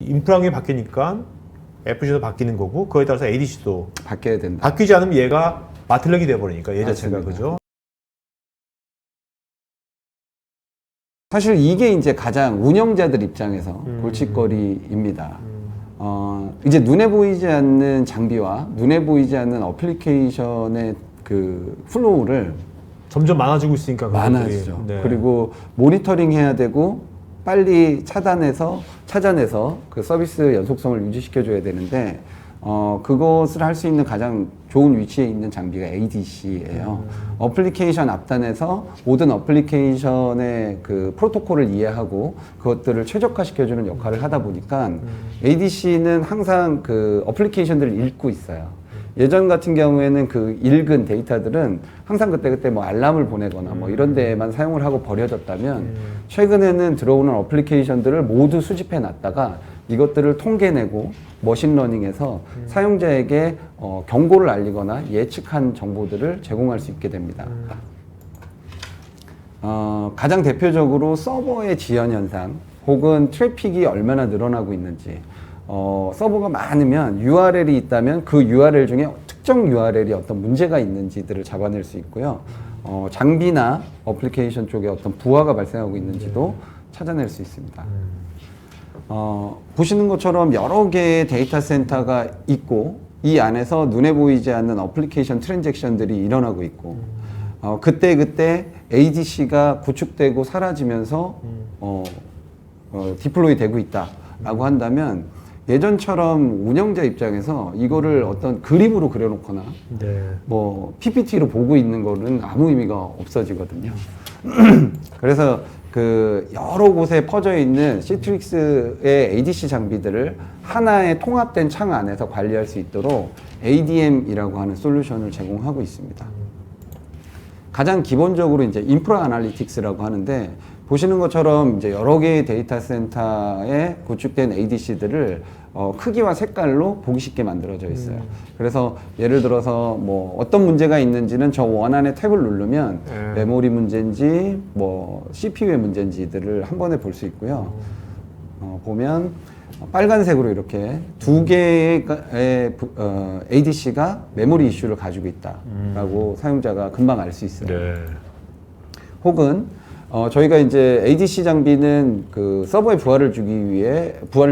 인프라 환경이 바뀌니까 FC도 바뀌는 거고 그거에 따라서 ADC도 바뀌어야 된다. 바뀌지 않으면 얘가 마틀렉이 돼버리니까 얘 자체가 맞습니다. 그죠? 사실 이게 이제 가장 운영자들 입장에서 골칫거리입니다. 이제 눈에 보이지 않는 장비와 눈에 보이지 않는 어플리케이션의 그 플로우를 점점 많아지고 있으니까 그것들이. 많아지죠. 네. 그리고 모니터링 해야 되고 빨리 찾아내서 그 서비스 연속성을 유지시켜 줘야 되는데 그것을 할 수 있는 가장 좋은 위치에 있는 장비가 ADC예요. 어플리케이션 앞단에서 모든 어플리케이션의 그 프로토콜을 이해하고 그것들을 최적화시켜주는 역할을 하다 보니까 ADC는 항상 그 어플리케이션들을 읽고 있어요. 예전 같은 경우에는 그 읽은 데이터들은 항상 그때 뭐 알람을 보내거나 뭐 이런 데에만 사용을 하고 버려졌다면 최근에는 들어오는 어플리케이션들을 모두 수집해 놨다가 이것들을 통계내고 머신러닝해서 사용자에게 경고를 알리거나 예측한 정보들을 제공할 수 있게 됩니다. 가장 대표적으로 서버의 지연 현상 혹은 트래픽이 얼마나 늘어나고 있는지 서버가 많으면 URL이 있다면 그 URL 중에 특정 URL이 어떤 문제가 있는지들을 잡아낼 수 있고요. 장비나 어플리케이션 쪽에 어떤 부하가 발생하고 있는지도 찾아낼 수 있습니다. 보시는 것처럼 여러 개의 데이터 센터가 있고 이 안에서 눈에 보이지 않는 어플리케이션 트랜잭션들이 일어나고 있고 그때 ADC가 구축되고 사라지면서 디플로이 되고 있다라고 한다면 예전처럼 운영자 입장에서 이거를 어떤 그림으로 그려놓거나 네. 뭐 PPT로 보고 있는 거는 아무 의미가 없어지거든요. 그래서 그 여러 곳에 퍼져 있는 시트릭스의 ADC 장비들을 하나의 통합된 창 안에서 관리할 수 있도록 ADM이라고 하는 솔루션을 제공하고 있습니다. 가장 기본적으로 이제 인프라 아날리틱스라고 하는데 보시는 것처럼 이제 여러 개의 데이터 센터에 구축된 ADC들을 크기와 색깔로 보기 쉽게 만들어져 있어요. 그래서 예를 들어서 뭐 어떤 문제가 있는지는 저 원안의 탭을 누르면 메모리 문제인지 뭐 CPU의 문제인지들을 한 번에 볼 수 있고요. 보면 빨간색으로 이렇게 두 개의 ADC가 메모리 이슈를 가지고 있다라고 사용자가 금방 알 수 있어요. 네. 혹은 저희가 이제 ADC 장비는 그 서버에 부하를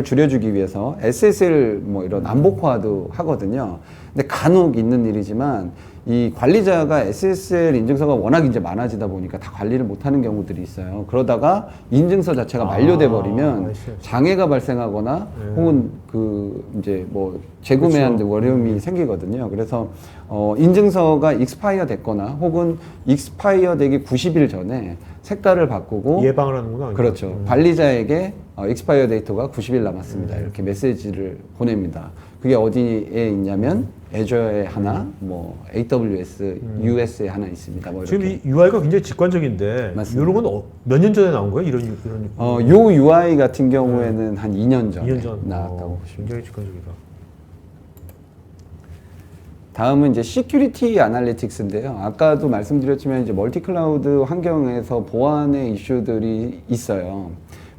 줄여주기 위해서 SSL 뭐 이런 암복화도 하거든요. 근데 간혹 있는 일이지만 이 관리자가 SSL 인증서가 워낙 이제 많아지다 보니까 다 관리를 못하는 경우들이 있어요. 그러다가 인증서 자체가 만료돼 버리면 장애가 발생하거나 혹은 그 이제 뭐 재구매하는데 어려움이 생기거든요. 그래서 인증서가 익스파이어 됐거나 혹은 익스파이어 되기 90일 전에 색깔을 바꾸고 예방을 하는구나. 그렇죠. 관리자에게 익스파이어 데이터가 90일 남았습니다. 이렇게 메시지를 보냅니다. 그게 어디에 있냐면 애저에 하나, 뭐 AWS, US에 하나 있습니다. 뭐 지금 이렇게. 이 UI가 굉장히 직관적인데 맞습니다. 이런 건 몇 년 전에 나온 거예요? 이런 요 UI 같은 경우에는 한 2년 전에 2년 전 나왔다고 보시면 굉장히 직관적이다. 다음은 이제 시큐리티 아날리틱스인데요. 아까도 말씀드렸지만 이제 멀티 클라우드 환경에서 보안의 이슈들이 있어요.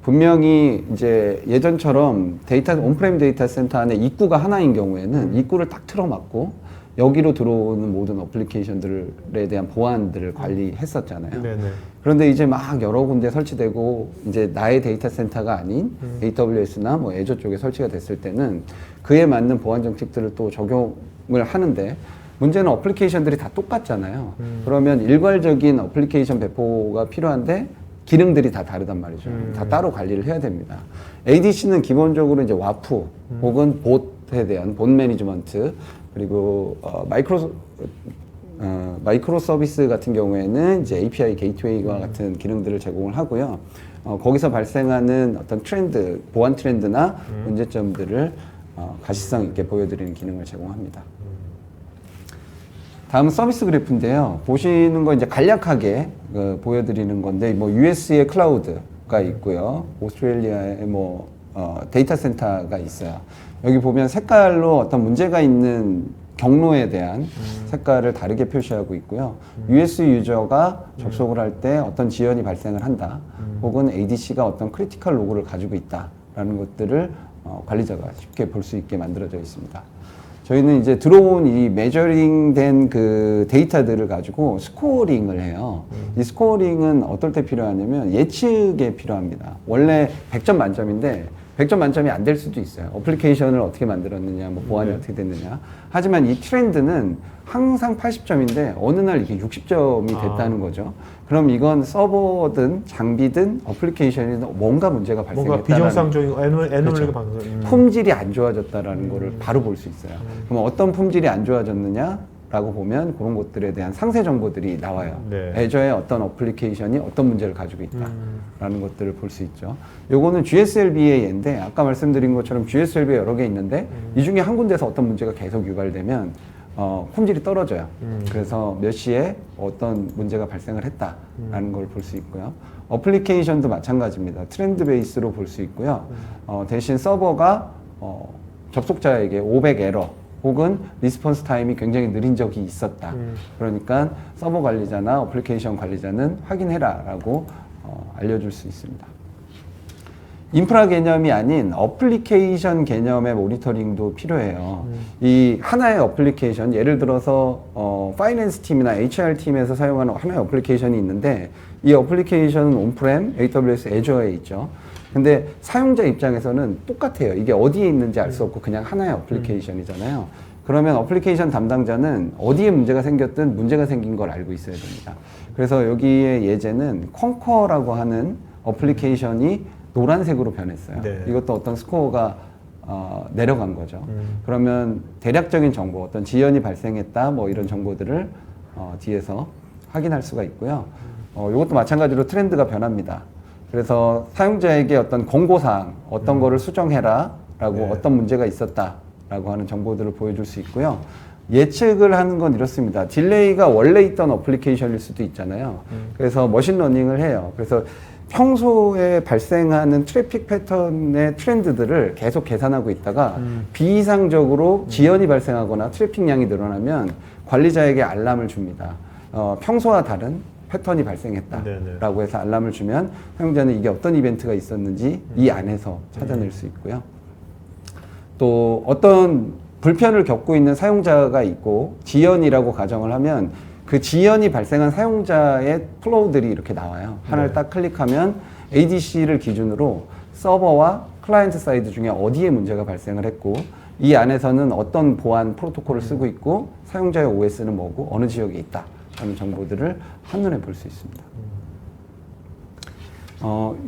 분명히 이제 예전처럼 온프레임 데이터 센터 안에 입구가 하나인 경우에는 입구를 딱 틀어막고 여기로 들어오는 모든 어플리케이션들에 대한 보안들을 관리했었잖아요. 네네. 그런데 이제 막 여러 군데 설치되고 이제 나의 데이터 센터가 아닌 AWS나 뭐 애저 쪽에 설치가 됐을 때는 그에 맞는 보안 정책들을 또 적용을 하는데 문제는 어플리케이션들이 다 똑같잖아요. 그러면 일괄적인 어플리케이션 배포가 필요한데 기능들이 다 다르단 말이죠. 다 따로 관리를 해야 됩니다. ADC는 기본적으로 이제 와프 혹은 봇에 대한 봇 매니지먼트 그리고 마이크로 서비스 같은 경우에는 이제 API 게이트웨이와 같은 기능들을 제공을 하고요. 거기서 발생하는 어떤 트렌드, 보안 트렌드나 문제점들을 가시성 있게 보여드리는 기능을 제공합니다. 다음은 서비스 그래프인데요. 보시는 거 이제 간략하게 보여드리는 건데, 뭐 US의 클라우드가 있고요. 오스트레일리아의 뭐 데이터 센터가 있어요. 여기 보면 색깔로 어떤 문제가 있는 경로에 대한 색깔을 다르게 표시하고 있고요. US 유저가 접속을 할 때 어떤 지연이 발생을 한다. 혹은 ADC가 어떤 크리티컬 로그를 가지고 있다라는 것들을 관리자가 쉽게 볼 수 있게 만들어져 있습니다. 저희는 이제 들어온 이 메저링된 그 데이터들을 가지고 스코어링을 해요. 이 스코어링은 어떨 때 필요하냐면 예측에 필요합니다. 원래 100점 만점인데 100점 만점이 안 될 수도 있어요. 어플리케이션을 어떻게 만들었느냐, 뭐 보안이 어떻게 됐느냐. 하지만 이 트렌드는 항상 80점인데 어느 날 이게 60점이 됐다는 거죠. 그럼 이건 서버든 장비든 어플리케이션이든 뭔가 문제가 발생했다는 뭔가 비정상적인 애널리가 그렇죠. 방송. 품질이 안 좋아졌다라는 거를 바로 볼 수 있어요. 그럼 어떤 품질이 안 좋아졌느냐라고 보면 그런 것들에 대한 상세 정보들이 나와요. 네. 애저의 어떤 어플리케이션이 어떤 문제를 가지고 있다라는 것들을 볼 수 있죠. 요거는 GSLB의 예인데 아까 말씀드린 것처럼 GSLB에 여러 개 있는데 이 중에 한 군데서 어떤 문제가 계속 유발되면 품질이 떨어져요. 그래서 몇 시에 어떤 문제가 발생을 했다라는 걸 볼 수 있고요. 어플리케이션도 마찬가지입니다. 트렌드 베이스로 볼 수 있고요. 대신 서버가 접속자에게 500 에러 혹은 리스폰스 타임이 굉장히 느린 적이 있었다. 그러니까 서버 관리자나 어플리케이션 관리자는 확인해라 라고 알려줄 수 있습니다. 인프라 개념이 아닌 어플리케이션 개념의 모니터링도 필요해요. 이 하나의 어플리케이션, 예를 들어서 파이낸스 팀이나 HR 팀에서 사용하는 하나의 어플리케이션이 있는데 이 어플리케이션은 온프렘, AWS, 애저에 있죠. 근데 사용자 입장에서는 똑같아요. 이게 어디에 있는지 알 수 없고 그냥 하나의 어플리케이션이잖아요. 그러면 어플리케이션 담당자는 어디에 문제가 생겼든 문제가 생긴 걸 알고 있어야 됩니다. 그래서 여기에 예제는 콩커라고 하는 어플리케이션이 노란색으로 변했어요. 네. 이것도 어떤 스코어가 내려간 거죠. 그러면 대략적인 정보, 어떤 지연이 발생했다, 뭐 이런 정보들을 뒤에서 확인할 수가 있고요. 이것도 마찬가지로 트렌드가 변합니다. 그래서 사용자에게 어떤 권고사항, 어떤 거를 수정해라 라고 네. 어떤 문제가 있었다 라고 하는 정보들을 보여줄 수 있고요. 예측을 하는 건 이렇습니다. 딜레이가 원래 있던 어플리케이션일 수도 있잖아요. 그래서 머신러닝을 해요. 그래서 평소에 발생하는 트래픽 패턴의 트렌드들을 계속 계산하고 있다가 비이상적으로 지연이 발생하거나 트래픽량이 늘어나면 관리자에게 알람을 줍니다. 평소와 다른 패턴이 발생했다라고 해서 알람을 주면 사용자는 이게 어떤 이벤트가 있었는지 이 안에서 찾아낼 수 있고요. 또 어떤 불편을 겪고 있는 사용자가 있고 지연이라고 가정을 하면 그 지연이 발생한 사용자의 플로우들이 이렇게 나와요. 하나를 딱 클릭하면 ADC를 기준으로 서버와 클라이언트 사이드 중에 어디에 문제가 발생을 했고 이 안에서는 어떤 보안 프로토콜을 쓰고 있고 사용자의 OS는 뭐고 어느 지역에 있다 하는 정보들을 한눈에 볼 수 있습니다.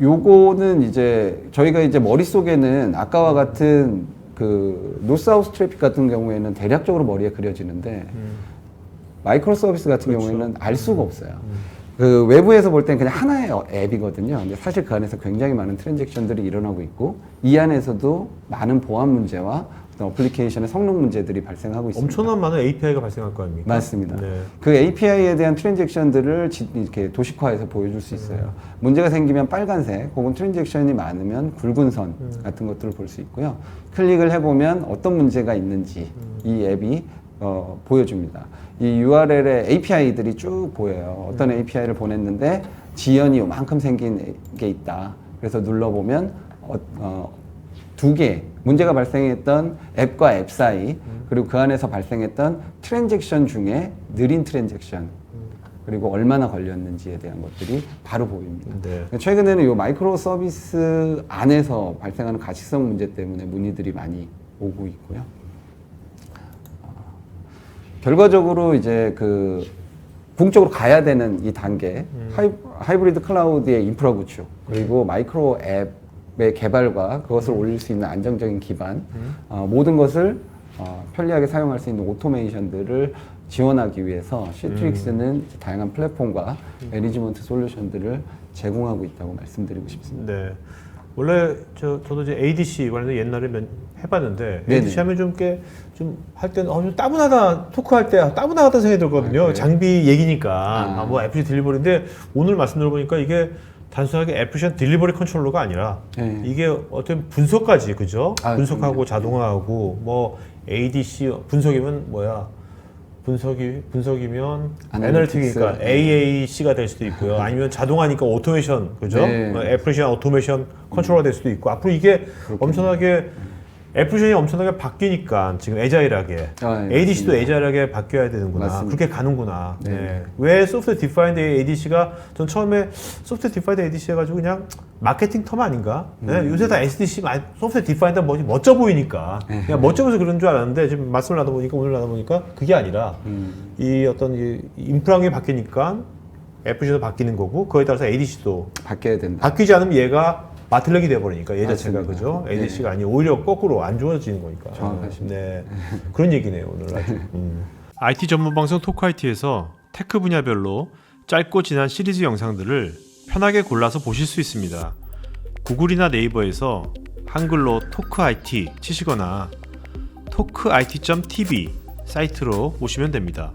요거는 이제 저희가 이제 머릿속에는 아까와 같은 그 노스사우스 트래픽 같은 경우에는 대략적으로 머리에 그려지는데 마이크로 서비스 같은 경우에는 알 수가 없어요. 그 외부에서 볼 때는 그냥 하나의 앱이거든요. 근데 사실 그 안에서 굉장히 많은 트랜잭션들이 일어나고 있고 이 안에서도 많은 보안 문제와 어떤 어플리케이션의 성능 문제들이 발생하고 있습니다. 엄청난 많은 API가 발생할 거 아닙니까? 맞습니다. 네. 그 API에 대한 트랜잭션들을 이렇게 도식화해서 보여줄 수 있어요. 문제가 생기면 빨간색 혹은 트랜잭션이 많으면 굵은 선 같은 것들을 볼 수 있고요. 클릭을 해보면 어떤 문제가 있는지 이 앱이 보여줍니다. 이 URL에 API들이 쭉 보여요. 어떤 API를 보냈는데 지연이 요만큼 생긴 게 있다. 그래서 눌러보면 두 개 문제가 발생했던 앱과 앱 사이 그리고 그 안에서 발생했던 트랜잭션 중에 느린 트랜잭션 그리고 얼마나 걸렸는지에 대한 것들이 바로 보입니다. 네. 최근에는 이 마이크로 서비스 안에서 발생하는 가시성 문제 때문에 문의들이 많이 오고 있고요. 결과적으로 이제 그 궁극적으로 가야 되는 이 단계 하이브리드 클라우드의 인프라 구축 그리고 마이크로 앱의 개발과 그것을 올릴 수 있는 안정적인 기반 모든 것을 편리하게 사용할 수 있는 오토메이션들을 지원하기 위해서 시트릭스는 다양한 플랫폼과 매니지먼트 솔루션들을 제공하고 있다고 말씀드리고 싶습니다. 네. 원래 저도 이제 ADC 관련해서 옛날에 해봤는데 네네. ADC 하면 좀 할 때는 좀 따분하다 토크할 때 따분하다 생각이 들거든요. 장비 얘기니까 뭐 애플리케이션 딜리버리인데 오늘 말씀 들어보니까 이게 단순하게 애플리케이션 딜리버리 컨트롤러가 아니라 네. 이게 어떤 분석까지 그죠? 분석하고 그럼요. 자동화하고 뭐 ADC 분석이면 뭐야? 분석이면 애널리틱이니까 AAC가 될 수도 있고요. 아니면 자동화니까 오토메이션, 그죠? 네. 애플리케이션 오토메이션 컨트롤러가 될 수도 있고 앞으로 이게 엄청나게 애플비전이 엄청나게 바뀌니까 지금 애자일하게 ADC도 맞습니다. 애자일하게 바뀌어야 되는구나. 맞습니다. 그렇게 가는구나. 네. 네. 왜 소프트웨어 디파인드 ADC가 전 처음에 소프트웨어 디파인드 ADC 해가지고 그냥 마케팅 텀 아닌가? 네, 요새 다 SDC 소프트웨어 디파인드 멋져 보이니까 그냥 멋져 보여서 그런 줄 알았는데 지금 말씀을 하다 보니까 오늘 하다 보니까 그게 아니라 이 어떤 이 인프라 환경이 바뀌니까 애플비전도 바뀌는 거고 그거에 따라서 ADC도 바뀌어야 된다. 바뀌지 않으면 얘가 마틀렉이 돼버리니까 얘 자체가 맞습니다. 그죠? 네. ADC가 아니 오히려 거꾸로 안 좋아지는 거니까. 정확하십니다. 네, 그런 얘기네요 오늘 아주. IT 전문 방송 토크 IT에서 테크 분야별로 짧고 진한 시리즈 영상들을 편하게 골라서 보실 수 있습니다. 구글이나 네이버에서 한글로 토크 IT 치시거나 토크IT.tv 사이트로 오시면 됩니다.